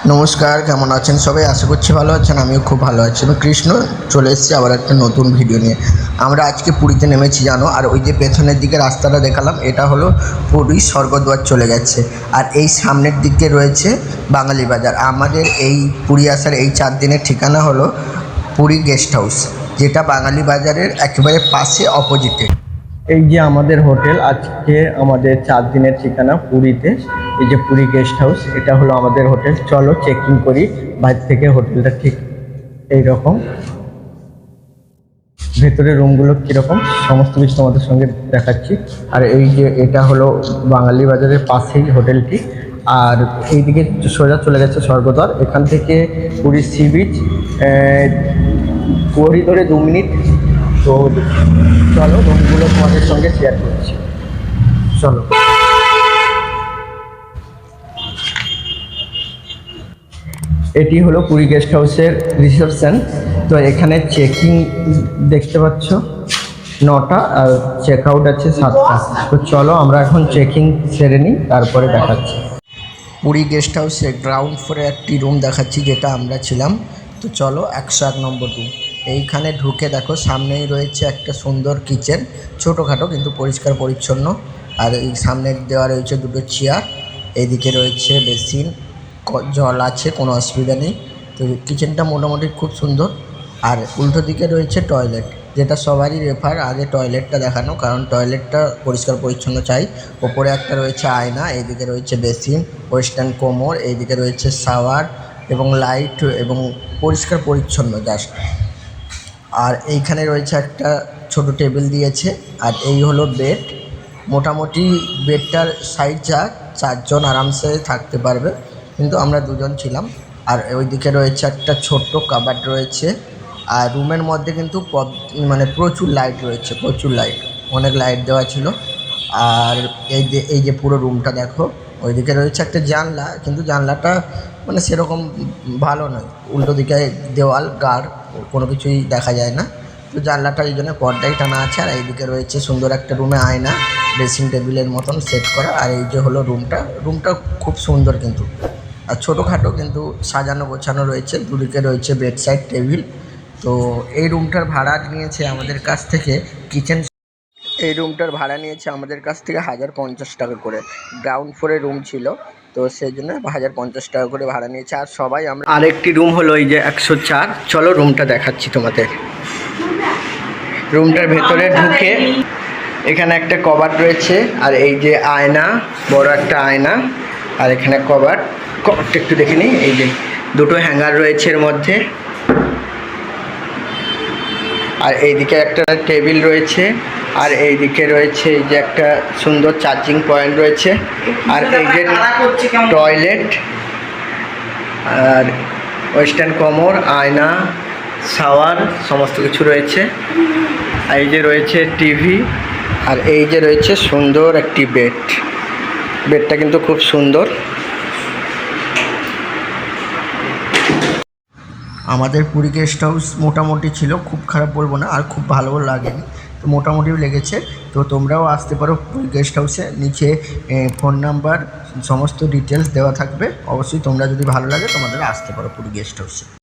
নমস্কার, কেমন আছেন সবাই? আশা করছি ভালো আছেন। আমিও খুব ভালো আছি। আমি কৃষ্ণ চলে এসেছি আবার একটা নতুন ভিডিও নিয়ে। আমরা আজকে পুরীতে নেমেছি জানো, আর ওই যে পেছনের দিকে রাস্তাটা দেখালাম এটা হলো পুরী স্বর্গদ্বার চলে গেছে। আর এই সামনের দিকে রয়েছে বাঙালি বাজার। আমাদের এই পুরী আসার এই 4 দিনের ঠিকানা হলো পুরী গেস্ট হাউস, যেটা বাঙালি বাজারের একেবারে পাশে অপোজিটে। এই যে আমাদের হোটেল, আজকে আমাদের 4 দিনের ঠিকানা পুরীতে। এই যে পুরী গেস্ট হাউস, এটা হলো আমাদের হোটেল। চলো চেক ইন করি বাইরে থেকে। হোটেলটা ঠিক এই রকম, ভেতরে রুমগুলো কীরকম সমস্ত কিছু তোমাদের সঙ্গে দেখাচ্ছি। আর এই যে এটা হলো বাঙালি বাজারের পাশেই হোটেলটি। আর এইদিকে সোজা চলে গেছে স্বর্গদ্বার। এখান থেকে পুরী সি বিচ করিডোরে 2 মিনিট। তো চলো রুমগুলো তোমাদের সঙ্গে শেয়ার করছি, চলো। এটি হলো পুরী গেস্ট হাউসের রিসেপশন। তো এখানে চেকিং দেখতে পাচ্ছ 9টা, আর চেক আউট আছে 7টা। তো চলো আমরা এখন চেকিং সেরে নিই, তারপরে দেখাচ্ছি। পুরী গেস্ট হাউসে গ্রাউন্ড ফ্লোরে একটি রুম দেখাচ্ছি, যেটা আমরা ছিলাম। তো চলো 101 নম্বর রুম। এইখানে ঢুকে দেখো সামনেই রয়েছে একটা সুন্দর কিচেন, ছোটোখাটো কিন্তু পরিষ্কার পরিচ্ছন্ন। আর এই সামনে দেওয়া রয়েছে 2টো চেয়ার। এইদিকে রয়েছে বেসিন, জল আছে, কোনো অসুবিধা নেই। তো কিচেনটা মোটামুটি খুব সুন্দর। আর উল্টো দিকে রয়েছে টয়লেট, যেটা সবারই রেফার আগে টয়লেটটা দেখানো, কারণ টয়লেটটা পরিষ্কার পরিচ্ছন্ন চাই। ওপরে একটা রয়েছে আয়না, এইদিকে রয়েছে বেসিন, ওয়েস্টার্ন কোমর, এইদিকে রয়েছে শাওয়ার এবং লাইট এবং পরিষ্কার পরিচ্ছন্ন জাস্ট। আর এইখানে রয়েছে একটা ছোট টেবিল দিয়েছে। আর এই হলো বেড। মোটামুটি বেডটার সাইজ 4 জন আরামসে থাকতে পারবে, কিন্তু আমরা 2 জন ছিলাম। আর ওইদিকে রয়েছে একটা ছোট্ট কাবার্ড রয়েছে। আর রুমের মধ্যে কিন্তু মানে প্রচুর লাইট রয়েছে, প্রচুর লাইট, অনেক লাইট দেওয়া ছিল। আর এই যে পুরো রুমটা দেখো। ওইদিকে রয়েছে একটা জানলা, কিন্তু জানলাটা মানে সেরকম ভালো নয়। উল্টো দিকে দেওয়াল, গাঢ়, কোনো কিছুই দেখা যায় না। তো জানলাটা এই জন্য পর্দাই টানা আছে। আর এইদিকে রয়েছে সুন্দর একটা রুমে আয়না, ড্রেসিং টেবিলের মতন সেট করা। আর এই যে হলো রুমটা খুব সুন্দর কিন্তু, আর ছোটোখাটো কিন্তু সাজানো গোছানো রয়েছে। দুদিকে রয়েছে বেড সাইড টেবিল। তো এই রুমটার ভাড়া নিয়েছে আমাদের কাছ থেকে এই রুমটার ভাড়া নিয়েছে আমাদের কাছ থেকে 1050 টাকা করে। গ্রাউন্ড ফ্লোরে রুম ছিল, তো সেই জন্য 1050 টাকা করে ভাড়া নিয়েছে। আর সবাই আমরা আরেকটি রুম হলো এই যে 104। চলো রুমটা দেখাচ্ছি তোমাদের। রুমটার ভেতরে ঢুকে এখানে একটা কবার্ড রয়েছে। আর এই যে আয়না, বড় একটা আয়না। আর এখানে কবার্ডটা একটু দেখে নিই। এই যে 2টো হ্যাঙ্গার রয়েছে এর মধ্যে। আর এইদিকে একটা টেবিল রয়েছে। আর এইদিকে রয়েছে এই যে একটা সুন্দর চার্জিং পয়েন্ট রয়েছে। আর এই যে টয়লেট, আর ওয়েস্টার্ন কোমর, আয়না, শাওয়ার সমস্ত কিছু রয়েছে। আর এই যে রয়েছে টিভি। আর এই যে রয়েছে সুন্দর একটি বেডটা কিন্তু খুব সুন্দর। আমাদের পুরী গেস্ট হাউস মোটামুটি ছিল, খুব খারাপ বলবো না, আর খুব ভালোও লাগেনি, তো মোটামুটিও লেগেছে। তো তোমরাও আসতে পারো পুরী গেস্ট হাউসে। নিচে ফোন নাম্বার, সমস্ত ডিটেলস দেওয়া থাকবে। অবশ্যই তোমরা যদি ভালো লাগে তোমাদের আসতে পারো পুরী গেস্ট হাউসে।